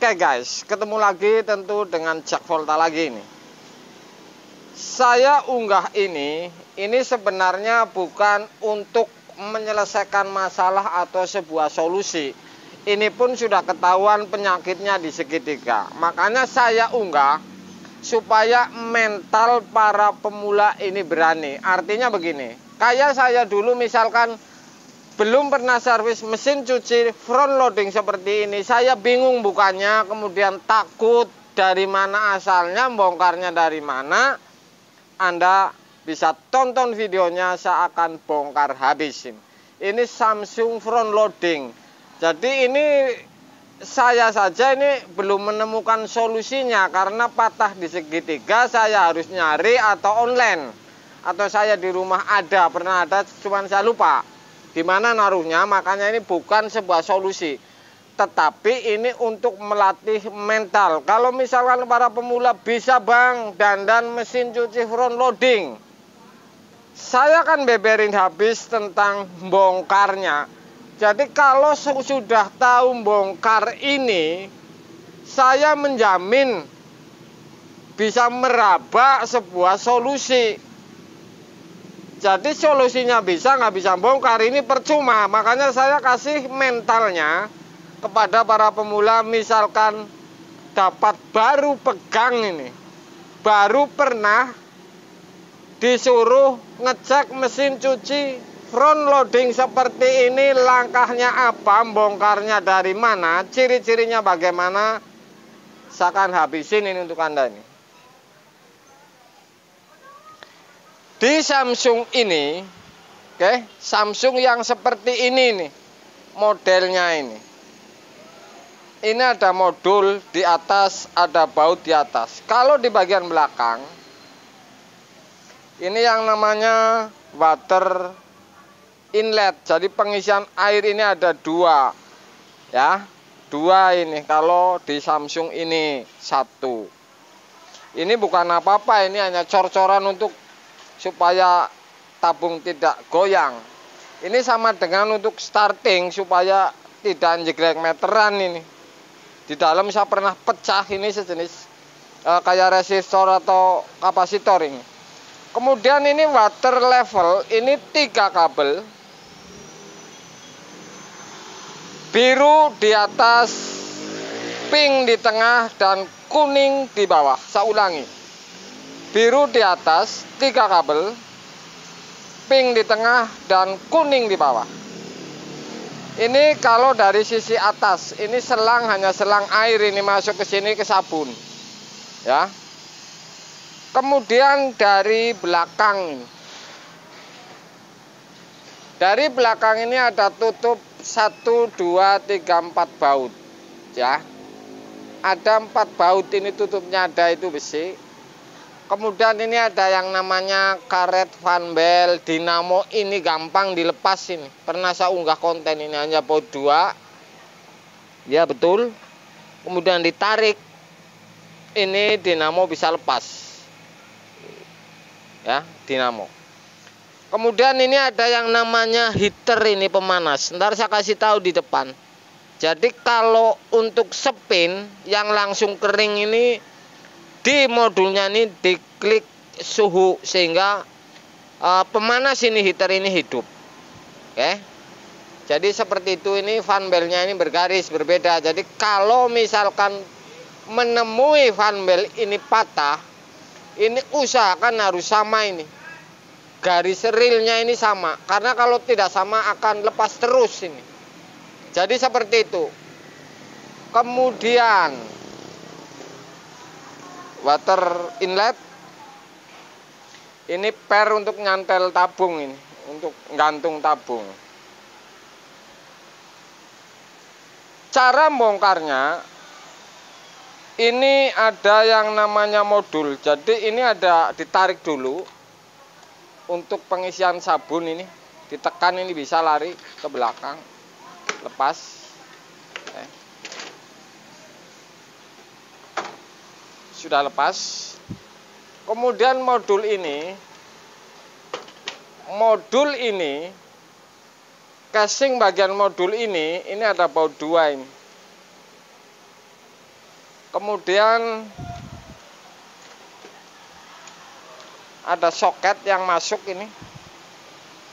Oke guys, ketemu lagi tentu dengan Jak Volta lagi ini. Saya unggah ini sebenarnya bukan untuk menyelesaikan masalah atau sebuah solusi. Ini pun sudah ketahuan penyakitnya di segitiga. Makanya saya unggah supaya mental para pemula ini berani. Artinya begini, kayak saya dulu misalkan belum pernah servis mesin cuci front loading seperti ini, saya bingung bukannya, kemudian takut dari mana asalnya, bongkarnya dari mana. Anda bisa tonton videonya, saya akan bongkar habisin. Ini Samsung front loading. Jadi ini saya saja ini belum menemukan solusinya karena patah di segitiga. Saya harus nyari atau online, atau saya di rumah pernah ada, cuman saya lupa di mana naruhnya. Makanya ini bukan sebuah solusi, tetapi ini untuk melatih mental. Kalau misalkan para pemula bisa bang dandan mesin cuci front loading, saya akan beberin habis tentang bongkarnya. Jadi kalau sudah tahu bongkar ini, saya menjamin bisa meraba sebuah solusi. Jadi solusinya bisa, nggak bisa bongkar ini percuma. Makanya saya kasih mentalnya kepada para pemula. Misalkan dapat baru pegang ini, baru pernah disuruh ngecek mesin cuci front loading seperti ini, langkahnya apa, bongkarnya dari mana, ciri-cirinya bagaimana, saya akan habisin ini untuk Anda ini. Di Samsung ini, oke, Samsung yang seperti ini nih, modelnya ini. Ini ada modul di atas, ada baut di atas. Kalau di bagian belakang, ini yang namanya water inlet. Jadi pengisian air ini ada dua, ya, dua ini. Kalau di Samsung ini satu. Ini bukan apa-apa, ini hanya cor-coran untuk supaya tabung tidak goyang. Ini sama dengan untuk starting supaya tidak jegrek meteran ini. Di dalam saya pernah pecah ini sejenis kayak resistor atau kapasitor ini. Kemudian ini water level, ini 3 kabel. Biru di atas, pink di tengah, dan kuning di bawah. Saya ulangi. Biru di atas, 3 kabel, pink di tengah, dan kuning di bawah. Ini kalau dari sisi atas, ini selang, hanya selang air ini masuk ke sini ke sabun, ya. Kemudian dari belakang ini, dari belakang ini ada tutup 1, 2, 3, 4 baut, ya. Ada 4 baut ini tutupnya, ada itu besi. Kemudian ini ada yang namanya karet fan belt dinamo, ini gampang dilepas ini. Pernah saya unggah konten ini, hanya baut 2. Ya betul. Kemudian ditarik, ini dinamo bisa lepas. Ya, dinamo. Kemudian ini ada yang namanya heater, ini pemanas. Ntar saya kasih tahu di depan. Jadi kalau untuk spin yang langsung kering ini, di modulnya ini diklik suhu sehingga pemanas ini, heater ini hidup. Oke. Jadi seperti itu. Ini fan beltnya ini bergaris berbeda. Jadi kalau misalkan menemui fan belt ini patah, ini usahakan harus sama ini. Garis relnya ini sama. Karena kalau tidak sama akan lepas terus ini. Jadi seperti itu. Kemudian water inlet, ini per untuk nyantel tabung ini, untuk gantung tabung. Cara bongkarnya, ini ada yang namanya modul. Jadi ini ada ditarik dulu untuk pengisian sabun ini, ditekan ini bisa lari ke belakang, lepas. Sudah lepas. Kemudian modul ini, casing bagian modul ini ada baut 2 ini. Kemudian ada soket yang masuk ini,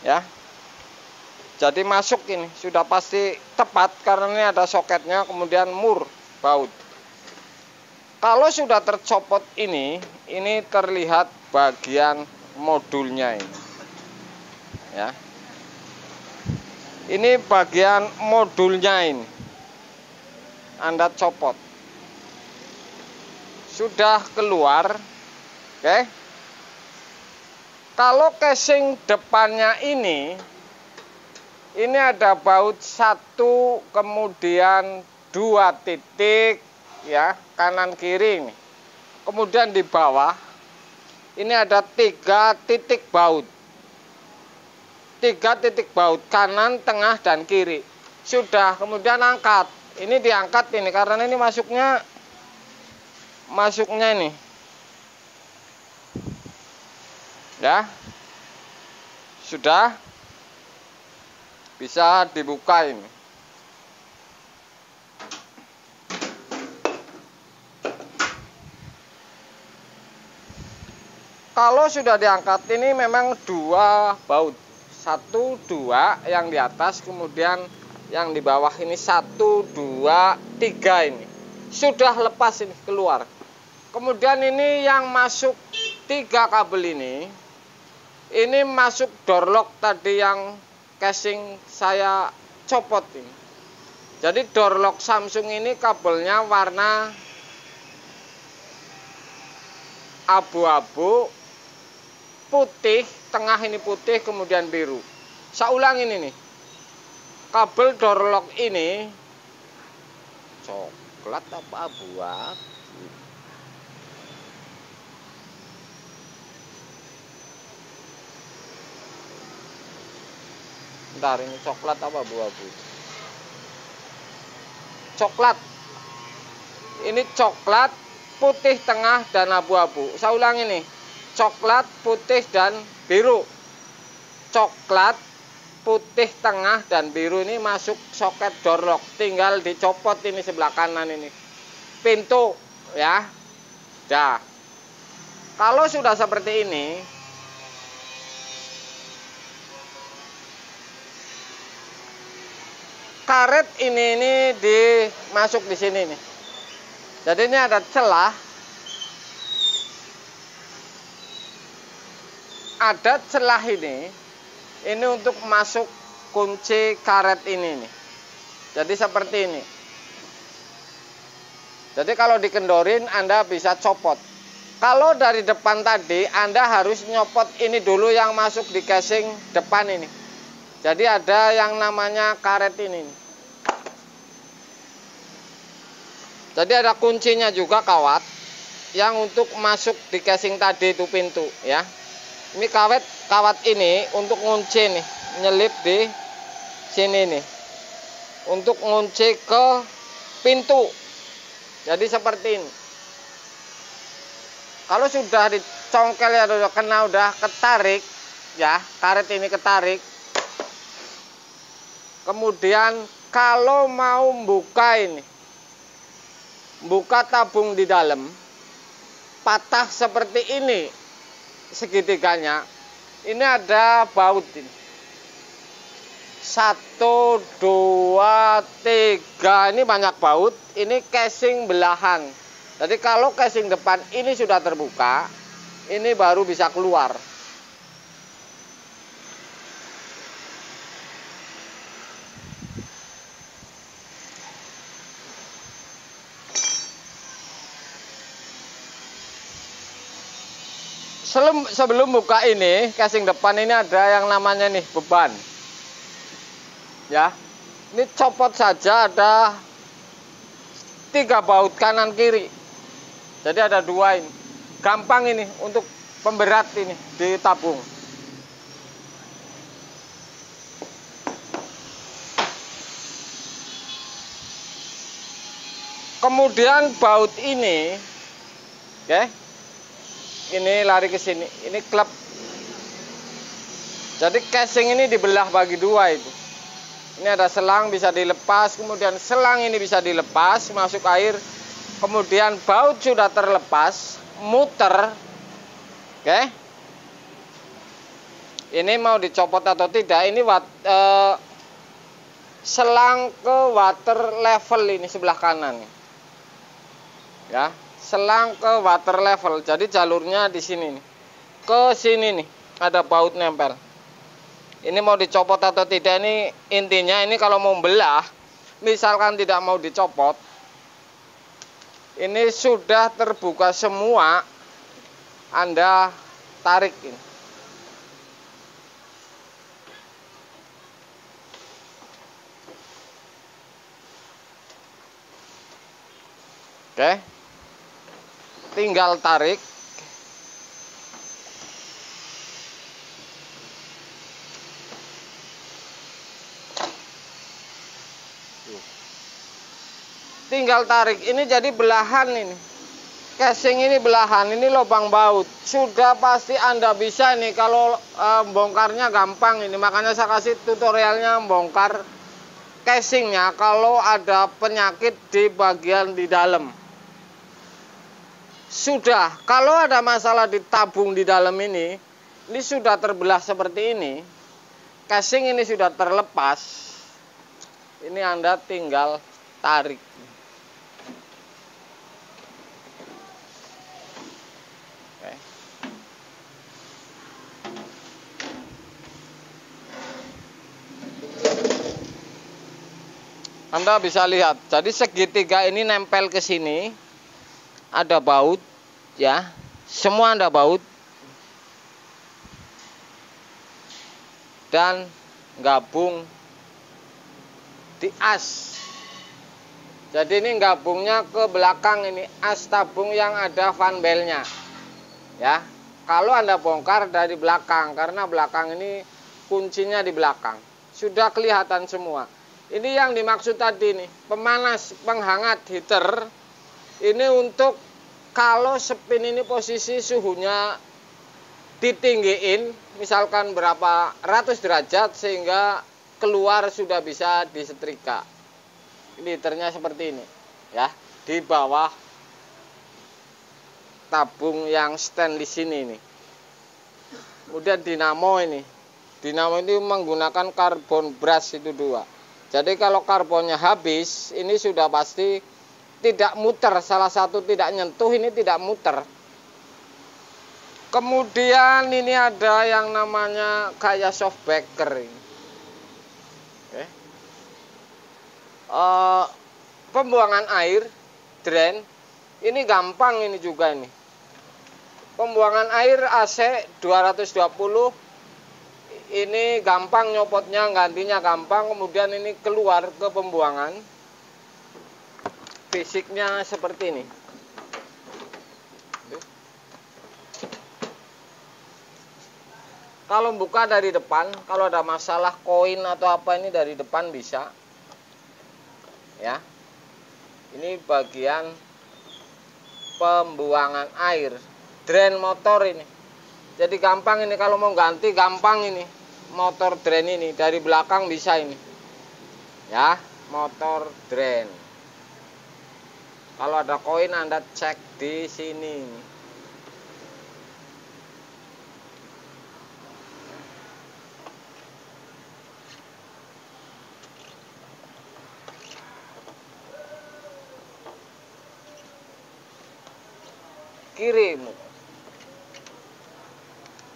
ya. Jadi masuk ini sudah pasti tepat karena ini ada soketnya, kemudian mur baut. Kalau sudah tercopot ini terlihat bagian modulnya ini. Ya. Ini bagian modulnya ini. Anda copot. Sudah keluar. Oke. Kalau casing depannya ini ada baut 1, kemudian 2 titik, ya, kanan kiri ini. Kemudian di bawah ini ada 3 titik baut. 3 titik baut kanan, tengah, dan kiri. Sudah, kemudian angkat. Ini diangkat ini karena ini masuknya ini. Ya. Sudah bisa dibuka ini. Kalau sudah diangkat ini memang 2 baut. 1, 2 yang di atas, kemudian yang di bawah ini 1, 2, 3 ini. Sudah lepas ini keluar. Kemudian ini yang masuk 3 kabel ini masuk door lock tadi yang casing saya copot ini. Jadi door lock Samsung ini kabelnya warna abu-abu, putih, tengah ini putih, kemudian biru. Saya ulangin ini. Kabel door lock ini coklat apa abu-abu? Bentar, ini coklat apa abu-abu? Coklat. Ini coklat, putih tengah, dan abu-abu. Saya ulangi nih. Coklat, putih, dan biru. Coklat, putih tengah, dan biru ini masuk soket door lock. Tinggal dicopot ini sebelah kanan ini. Pintu, ya. Dah. Kalau sudah seperti ini, karet ini dimasuk di sini nih. Jadi ini ada celah. Ada celah ini untuk masuk kunci karet ini nih. Jadi seperti ini. Jadi kalau dikendorin Anda bisa copot. Kalau dari depan tadi Anda harus nyopot ini dulu yang masuk di casing depan ini. Jadi ada yang namanya karet ini. Jadi ada kuncinya juga kawat yang untuk masuk di casing tadi itu pintu, ya. Ini kawat ini untuk ngunci nih, nyelip di sini nih. Untuk ngunci ke pintu. Jadi seperti ini. Kalau sudah dicongkel ya udah ketarik, ya, karet ini ketarik. Kemudian kalau mau buka tabung di dalam, patah seperti ini segitiganya, ini ada baut ini. 1, 2, 3, ini banyak baut, ini casing belahan. Jadi kalau casing depan ini sudah terbuka, ini baru bisa keluar. Sebelum buka ini, casing depan ini ada yang namanya nih beban. Ya. Ini copot saja ada 3 baut kanan kiri. Jadi ada 2 ini. Gampang ini untuk pemberat ini ditabung. Kemudian baut ini, oke. Ini lari ke sini, ini klep. Jadi casing ini dibelah bagi 2 itu. Ini ada selang bisa dilepas, kemudian selang ini bisa dilepas, masuk air. kemudian baut sudah terlepas, muter. Oke. Ini mau dicopot atau tidak, ini selang ke water level ini sebelah kanan. Ya, selang ke water level. Jadi jalurnya di sini nih. Ke sini nih, ada baut nempel. Ini mau dicopot atau tidak, ini intinya ini kalau mau belah, misalkan tidak mau dicopot, ini sudah terbuka semua, Anda tarik ini. Oke, tinggal tarik. Tinggal tarik, ini jadi belahan ini. Casing ini belahan, ini lubang baut. Sudah pasti Anda bisa nih kalau bongkarnya gampang ini. Makanya saya kasih tutorialnya bongkar casingnya kalau ada penyakit di bagian di dalam. Sudah, kalau ada masalah di tabung di dalam ini sudah terbelah seperti ini. Casing ini sudah terlepas. Ini Anda tinggal tarik. Anda bisa lihat, jadi segitiga ini nempel ke sini, ada baut, ya, semua ada baut, dan gabung di as. Jadi ini gabungnya ke belakang ini, as tabung yang ada fan belnya, ya. Kalau Anda bongkar dari belakang, karena belakang ini kuncinya di belakang, sudah kelihatan semua. Ini yang dimaksud tadi nih, pemanas, penghangat, heater. Ini untuk kalau spin ini posisi suhunya ditinggiin, misalkan berapa ratus derajat sehingga keluar sudah bisa disetrika. Ini heaternya seperti ini, ya, di bawah tabung yang stainless ini nih. Kemudian dinamo ini menggunakan karbon brush itu 2. Jadi kalau karbonnya habis, ini sudah pasti tidak muter. Salah satu tidak nyentuh, ini tidak muter. Kemudian ini ada yang namanya kayak soft breaker ini. Oke. Pembuangan air, drain, ini gampang ini juga ini. Pembuangan air AC 220. Ini gampang nyopotnya, gantinya gampang. Kemudian ini keluar ke pembuangan. Fisiknya seperti ini. Kalau buka dari depan, kalau ada masalah koin atau apa ini dari depan bisa. Ya. Ini bagian pembuangan air, drain motor ini. Jadi gampang ini kalau mau ganti, gampang ini. Motor drain ini dari belakang bisa ini. Ya, motor drain. Kalau ada koin Anda cek di sini. Kirim.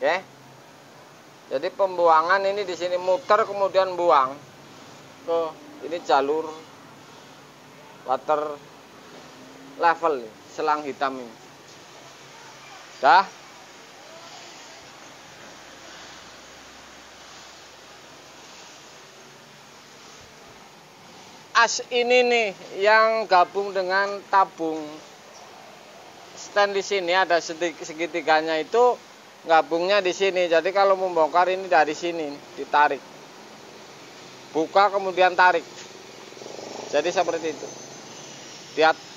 Oke. Jadi pembuangan ini di sini muter kemudian buang ke ini jalur water level, selang hitam ini. Dah. As ini nih yang gabung dengan tabung stainless ini ada segitiganya itu. Gabungnya di sini. Jadi kalau membongkar ini dari sini ditarik. Buka kemudian tarik. Jadi seperti itu.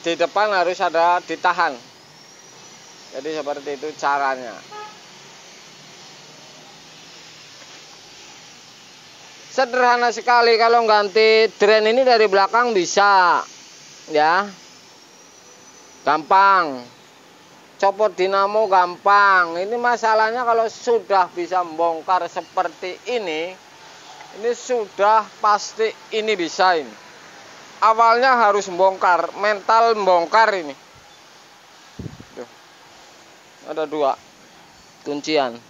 Di depan harus ada ditahan. Jadi seperti itu caranya. Sederhana sekali kalau ganti drain ini dari belakang bisa. Ya. gampang. Copot dinamo gampang. Ini masalahnya kalau sudah bisa membongkar seperti ini sudah pasti ini bisa ini. Awalnya harus membongkar, mental membongkar ini. Tuh. Ada 2 kuncian.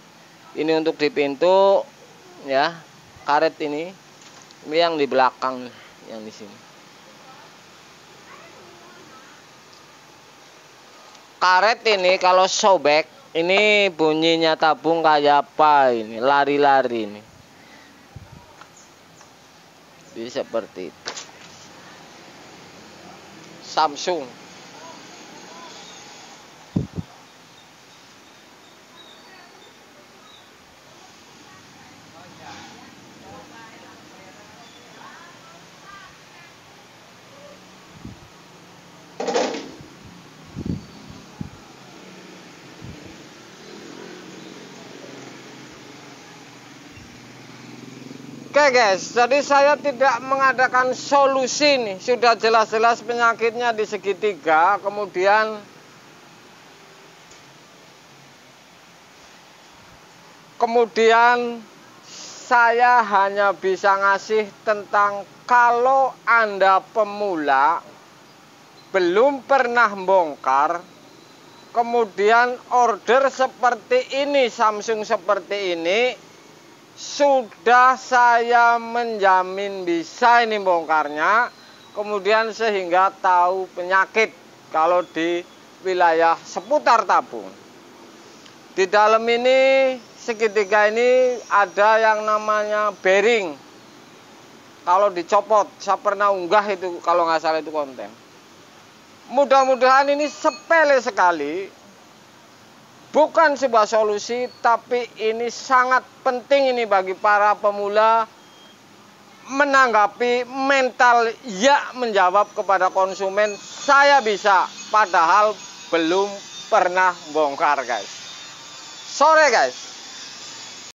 Ini untuk di pintu ya, karet ini yang di belakang, yang di sini. Karet ini kalau sobek, ini bunyinya tabung kayak apa ini, lari-lari ini. Jadi seperti itu. Samsung. Oke guys, jadi saya tidak mengadakan solusi nih. Sudah jelas-jelas penyakitnya di segitiga. Kemudian saya hanya bisa ngasih tentang kalau Anda pemula, belum pernah bongkar, kemudian order seperti ini, Samsung seperti ini, sudah saya menjamin bisa ini bongkarnya, kemudian sehingga tahu penyakit kalau di wilayah seputar tabung. Di dalam ini segitiga ini ada yang namanya bearing. Kalau dicopot, saya pernah unggah itu, kalau nggak salah itu konten. Mudah-mudahan ini sepele sekali. Bukan sebuah solusi, tapi ini sangat penting ini bagi para pemula menanggapi mental ya menjawab kepada konsumen, saya bisa, padahal belum pernah bongkar guys. Sore guys.